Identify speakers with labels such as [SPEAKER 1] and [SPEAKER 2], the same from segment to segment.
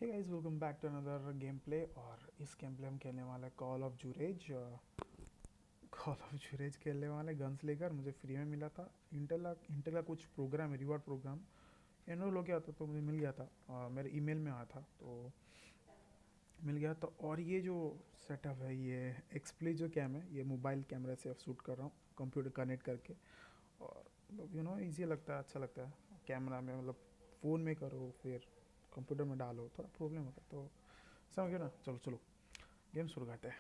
[SPEAKER 1] Hey guys welcome back to another game play. और इस game play हम खेलने वाले call of Juarez. Call of Juarez खेलने वाले गन्स लेकर मुझे फ्री में मिला था। इंटेल का कुछ प्रोग्राम है, रिवॉर्ड प्रोग्राम एनरोल हो गया था तो मुझे मिल गया था। मेरे ईमेल में आया था तो मिल गया। तो और ये जो सेटअप है, ये एक्सप्ली जो कैम है, ये मोबाइल कैमरा से शूट कर रहा हूँ कंप्यूटर कनेक्ट करके। और मतलब ईजी लगता है, अच्छा लगता है कैमरा में। मतलब फ़ोन में करो फिर कंप्यूटर में डालो, थोड़ा प्रॉब्लम होता है। तो समझ गए ना। चलो चलो गेम शुरू करते हैं।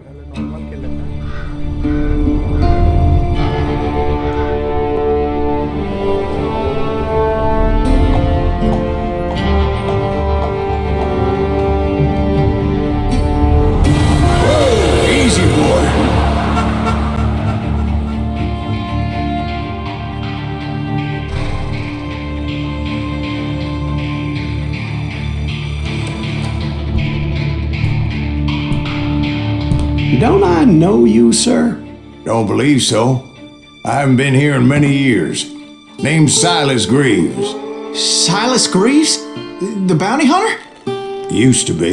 [SPEAKER 1] पहले नॉर्मल खेल लेते हैं।
[SPEAKER 2] Easy, boy.
[SPEAKER 3] Don't I know you, sir?
[SPEAKER 2] Don't believe so. I haven't been here in many years. Name's Silas Greaves.
[SPEAKER 4] Silas Greaves? The bounty hunter?
[SPEAKER 2] Used to be.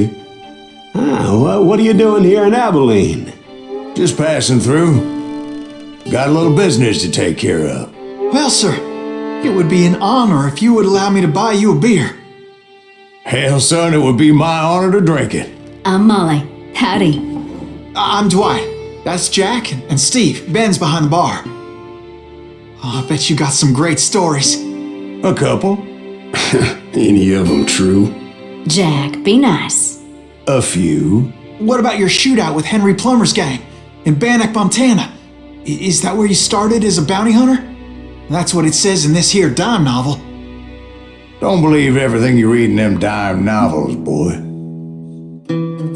[SPEAKER 3] What are you doing here in Abilene?
[SPEAKER 2] Just passing through. Got a little business to take care of.
[SPEAKER 4] Well, sir, it would be an honor if you would allow me to buy you a beer.
[SPEAKER 2] Hell, son, it would be my honor to drink it.
[SPEAKER 5] I'm Molly. Howdy.
[SPEAKER 4] I'm Dwight. That's Jack and Steve. Ben's behind the bar. Oh, I bet you got some great stories.
[SPEAKER 2] A couple.
[SPEAKER 3] Any of them true?
[SPEAKER 5] Jack, be nice.
[SPEAKER 2] A few.
[SPEAKER 4] What about your shootout with Henry Plummer's gang in Bannock, Montana? Is that where you started as a bounty hunter? That's what it says in this here dime novel.
[SPEAKER 2] Don't believe everything you read in them dime novels, boy.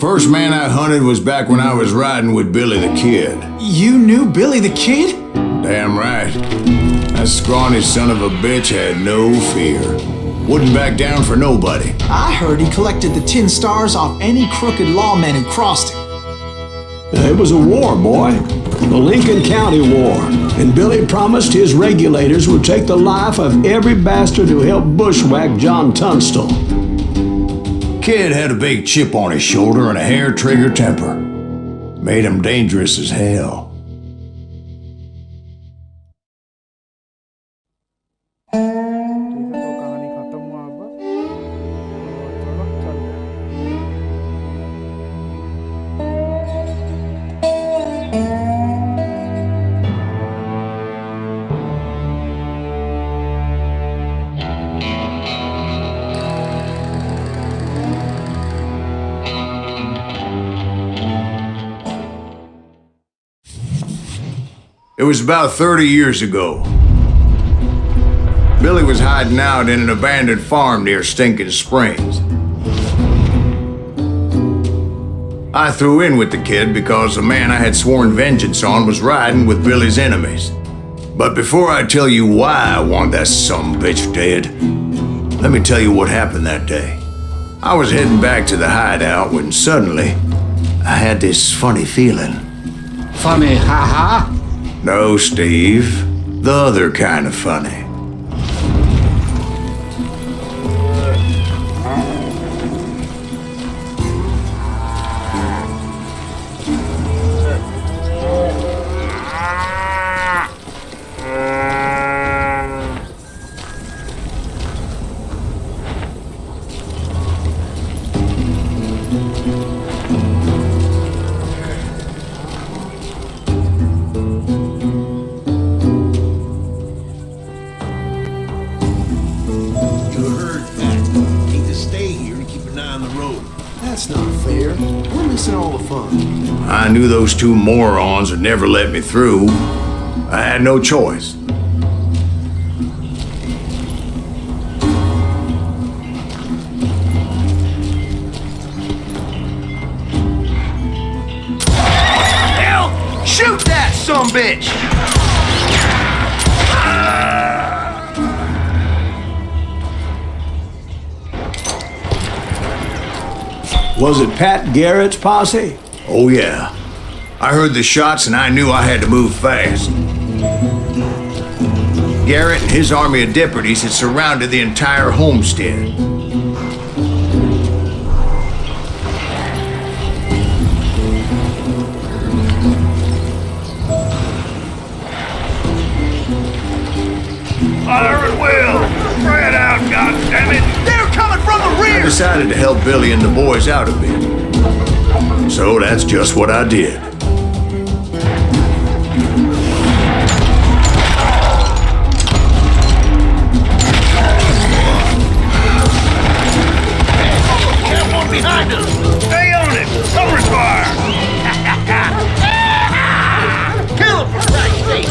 [SPEAKER 2] First man I hunted was back when I was riding with Billy the Kid.
[SPEAKER 4] You knew Billy the Kid?
[SPEAKER 2] Damn right. That scrawny son of a bitch had no fear. Wouldn't back down for nobody.
[SPEAKER 4] I heard he collected the 10 stars off any crooked lawmen who crossed him.
[SPEAKER 3] It was a war, boy. The Lincoln County War. And Billy promised his regulators would take the life of every bastard who helped bushwhack John Tunstall.
[SPEAKER 2] Kid had a big chip on his shoulder and a hair-trigger temper. Made him dangerous as hell.
[SPEAKER 1] ठीक है, तो कहानी खत्म हुआ अब। चलो चलते हैं।
[SPEAKER 2] It was about 30 years ago. Billy was hiding out in an abandoned farm near Stinking Springs. I threw in with the kid because the man I had sworn vengeance on was riding with Billy's enemies. But before I tell you why I want that sumbitch dead, let me tell you what happened that day. I was heading back to the hideout when suddenly I had this funny feeling.
[SPEAKER 6] Funny, haha?
[SPEAKER 2] No, Steve. The other kind of funny.
[SPEAKER 7] You heard that. Need to stay here and keep an eye on the road.
[SPEAKER 3] That's not fair. We're missing all the fun.
[SPEAKER 2] I knew those two morons would never let me through. I had no choice. Hell! Shoot that sumbitch!
[SPEAKER 3] Was it Pat Garrett's posse?
[SPEAKER 2] Oh, yeah. I heard the shots and I knew I had to move fast. Garrett and his army of deputies had surrounded the entire homestead. Fire at will! Spread out, goddammit! They're coming from the rear! I decided to help Billy and the boys out a bit. So that's just what I did. Got one behind us! Stay on it! Cover fire! Kill him for Christ's sake!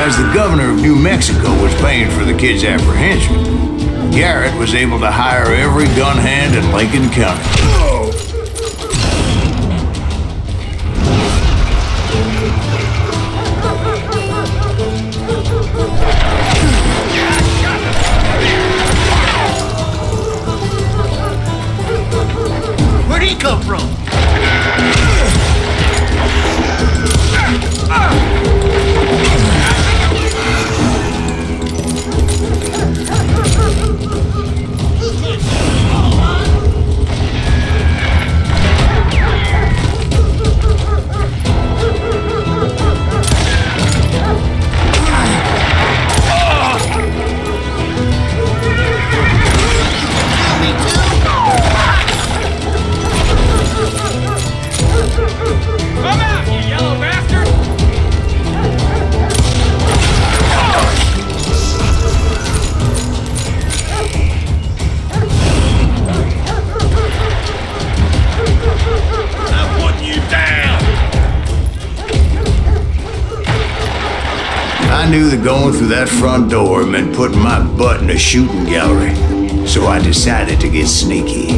[SPEAKER 2] As the governor of New Mexico was paying for the kid's apprehension, Garrett was able to hire every gun hand in Lincoln County. Where'd he come from? I knew that going through that front door meant putting my butt in a shooting gallery, so I decided to get sneaky.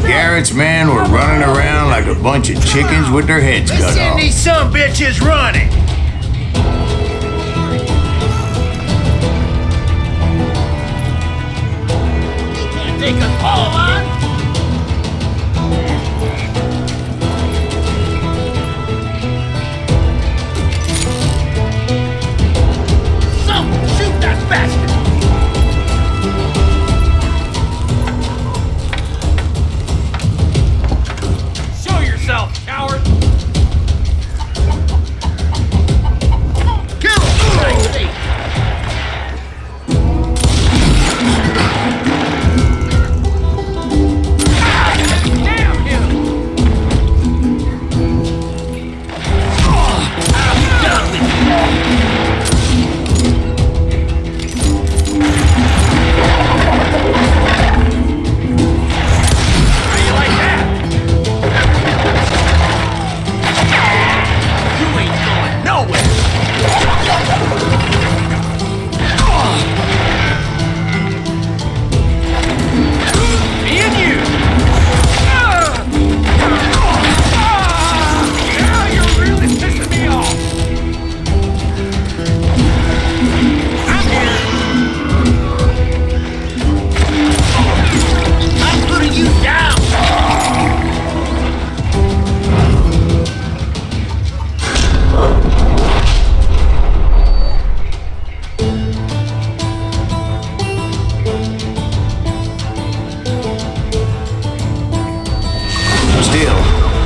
[SPEAKER 2] Garrett's men were running around like a bunch of chickens with their heads cut off. Send these some bitches running! They can't take us all on! Some shoot that bastard!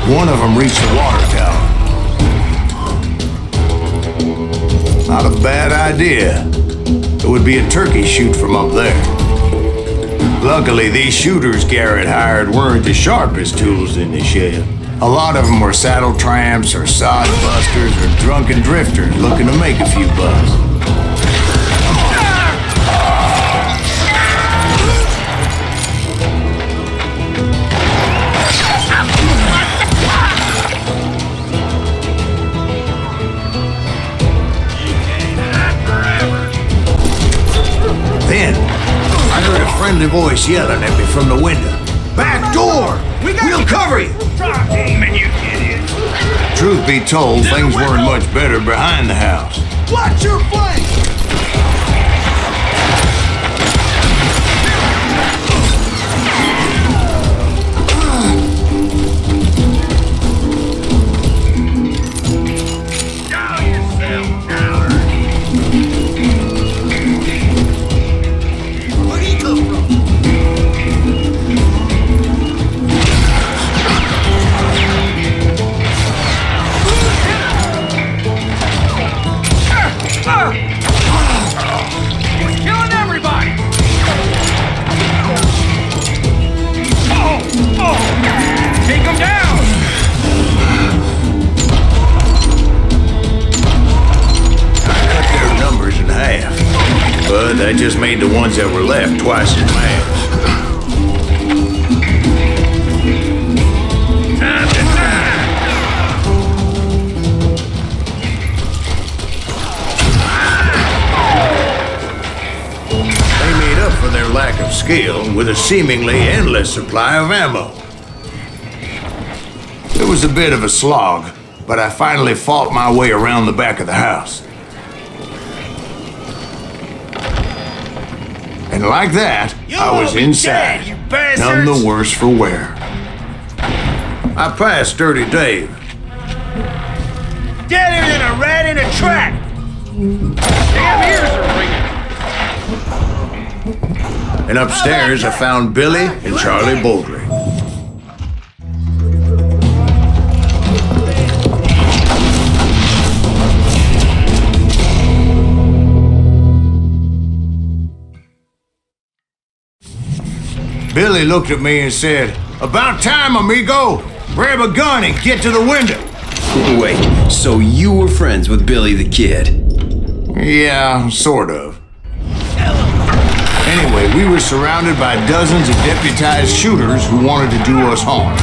[SPEAKER 2] One of them reached the water tower. Not a bad idea. It would be a turkey shoot from up there. Luckily, these shooters Garrett hired weren't the sharpest tools in the shed. A lot of them were saddle tramps or sod busters or drunken drifters looking to make a few bucks. Then, I heard a friendly voice yelling at me from the window. Back door! We'll cover you!
[SPEAKER 8] Aiming, you idiot!
[SPEAKER 2] Truth be told, things weren't much better behind the house.
[SPEAKER 7] Watch your flank!
[SPEAKER 8] Down yourself, coward!
[SPEAKER 7] Where'd he come from?
[SPEAKER 8] He's killing everybody! Take him down!
[SPEAKER 2] Cut their numbers in half. But that just made the ones that were left twice as mad.
[SPEAKER 8] Time to die!
[SPEAKER 2] They made up for their lack of skill with a seemingly endless supply of ammo. It was a bit of a slog, but I finally fought my way around the back of the house. And like that, I was inside,
[SPEAKER 8] you
[SPEAKER 2] none
[SPEAKER 8] bastards!
[SPEAKER 2] the worse for wear. I passed Dirty Dave.
[SPEAKER 8] Deader than a rat in a trap! Damn ears are ringing!
[SPEAKER 2] And upstairs, I found Billy and Charlie Baldry. Billy looked at me and said, "About time, amigo! Grab a gun and get to the window!"
[SPEAKER 9] Wait, so you were friends with Billy the Kid?
[SPEAKER 2] Yeah, sort of. Anyway, we were surrounded by dozens of deputized shooters who wanted to do us harm.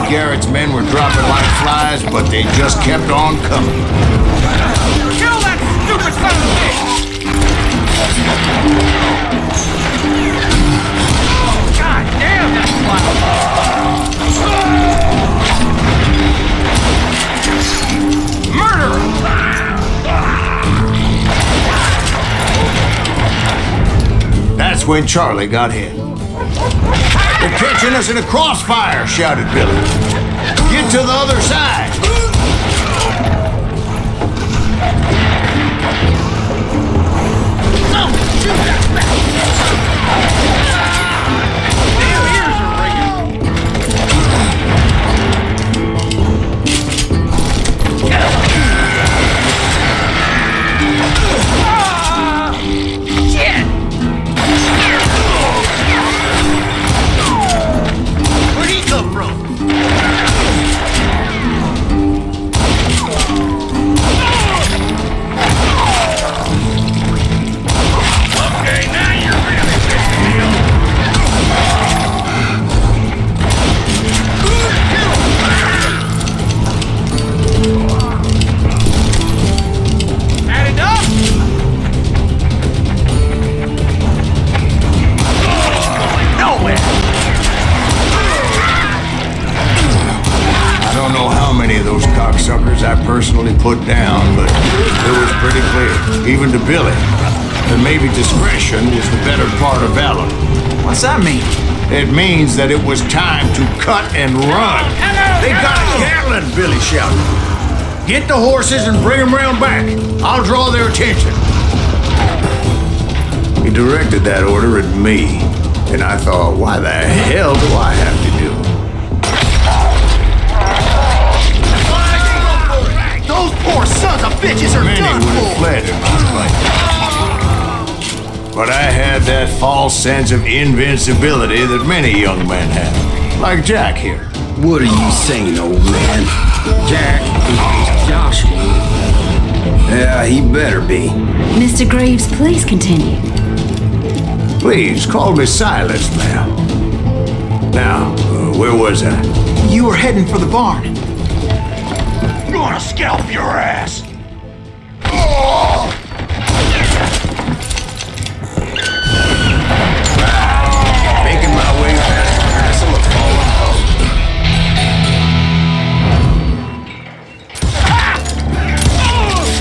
[SPEAKER 2] Garrett's men were dropping like flies, but they just kept on coming.
[SPEAKER 8] Kill that stupid son of a bitch! God damn, that's loud! Murderer!
[SPEAKER 2] That's when Charlie got hit. "They're catching us in a crossfire!" shouted Billy. "Get to the other side!"
[SPEAKER 8] Damn ears are ringing! Shit!
[SPEAKER 7] Where'd he come from?
[SPEAKER 8] Okay, now you're really pissing me off. Had enough? Going nowhere.
[SPEAKER 2] I don't know how many of those cocksuckers I personally put down, but it was pretty clear, even to Billy, that maybe discretion is the better part of valor.
[SPEAKER 4] What's that mean?
[SPEAKER 2] It means that it was time to cut and run.
[SPEAKER 8] Hello,
[SPEAKER 2] They got a Gatling, Billy shouted. Get the horses and bring them round back. I'll draw their attention. He directed that order at me, and I thought, why the hell do I have to do it?
[SPEAKER 8] Those poor sons of bitches are
[SPEAKER 2] Many
[SPEAKER 8] done
[SPEAKER 2] would have
[SPEAKER 8] for!
[SPEAKER 2] fled in my place. But I had that false sense of invincibility that many young men have. Like Jack here.
[SPEAKER 9] What are you saying, old man?
[SPEAKER 6] Jack is joshing you.
[SPEAKER 9] Yeah, he better be.
[SPEAKER 5] Mr. Greaves, please continue.
[SPEAKER 2] Please, call me Silas, ma'am. Now, where was I?
[SPEAKER 4] You were heading for the barn.
[SPEAKER 8] I'm gonna scalp your ass!
[SPEAKER 2] Making my way past the castle of fallen foes.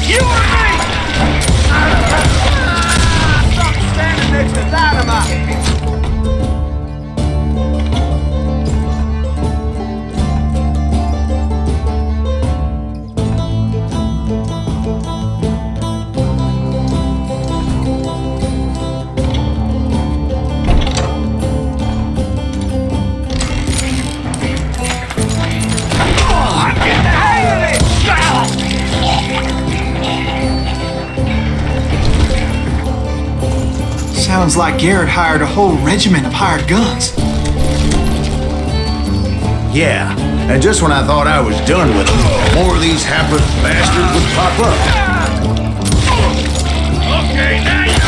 [SPEAKER 8] You or me! Stop standing next to dynamite!
[SPEAKER 4] Sounds like Garrett hired a whole regiment of hired guns.
[SPEAKER 2] Yeah, and just when I thought I was done with them, more of these hapless bastards would pop up.
[SPEAKER 8] Okay, now you're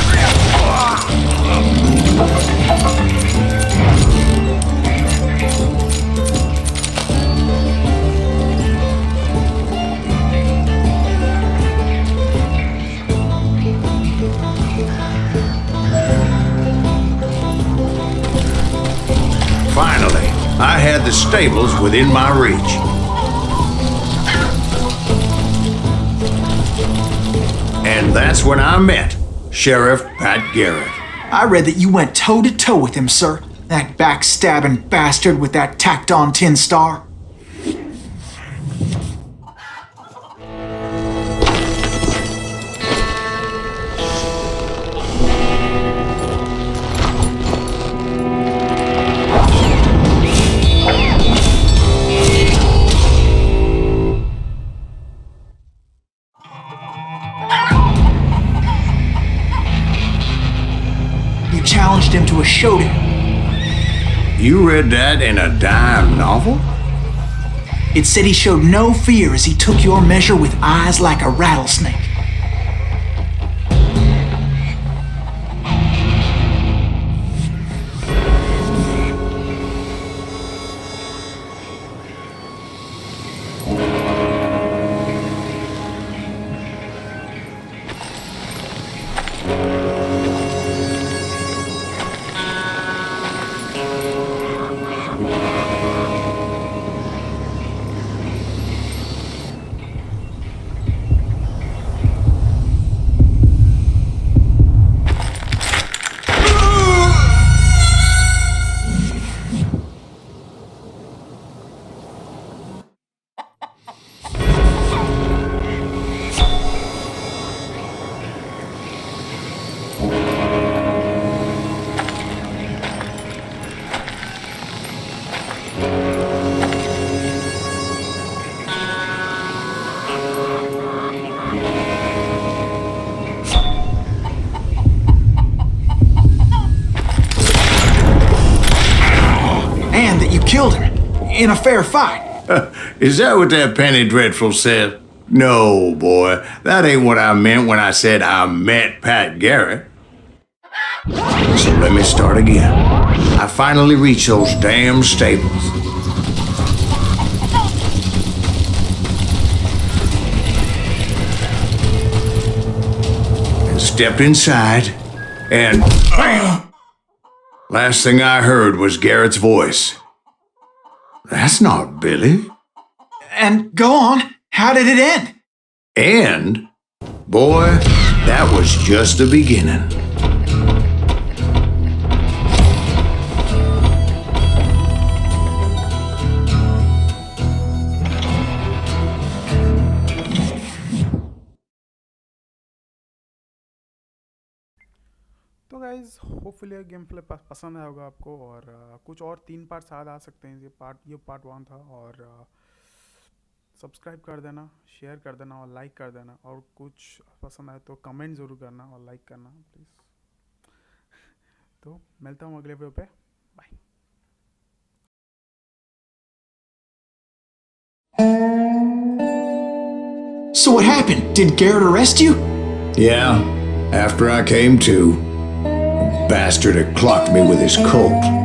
[SPEAKER 2] Finally, I had the stables within my reach. And that's when I met Sheriff Pat Garrett.
[SPEAKER 4] I read that you went toe-to-toe with him, sir. That backstabbing bastard with that tacked-on tin star. Challenged him to a showdown.
[SPEAKER 2] You read that in a dime novel?
[SPEAKER 4] It said he showed no fear as he took your measure with eyes like a rattlesnake. Killed him in a fair fight.
[SPEAKER 2] Is that what that Penny Dreadful said? No, boy. That ain't what I meant when I said I met Pat Garrett. So let me start again. I finally reached those damn stables. And stepped inside, and bam! Last thing I heard was Garrett's voice. That's not Billy.
[SPEAKER 4] And go on. How did it end?
[SPEAKER 2] And, boy, that was just the beginning.
[SPEAKER 1] तो guys hopefully game play पसंद आया होगा आपको, और कुछ और 3 parts आ सकते हैं। ये पार्ट 1 था, और सब्सक्राइब कर देना, शेयर कर देना और लाइक कर देना, और कुछ पसंद आए तो कमेंट ज़रूर करना और लाइक करना प्लीज़। तो मिलता हूँ अगले वीडियो पे, bye.
[SPEAKER 4] So what happened? Did Garrett arrest you?
[SPEAKER 2] Yeah, after I came to, a bastard had clocked me with his Colt.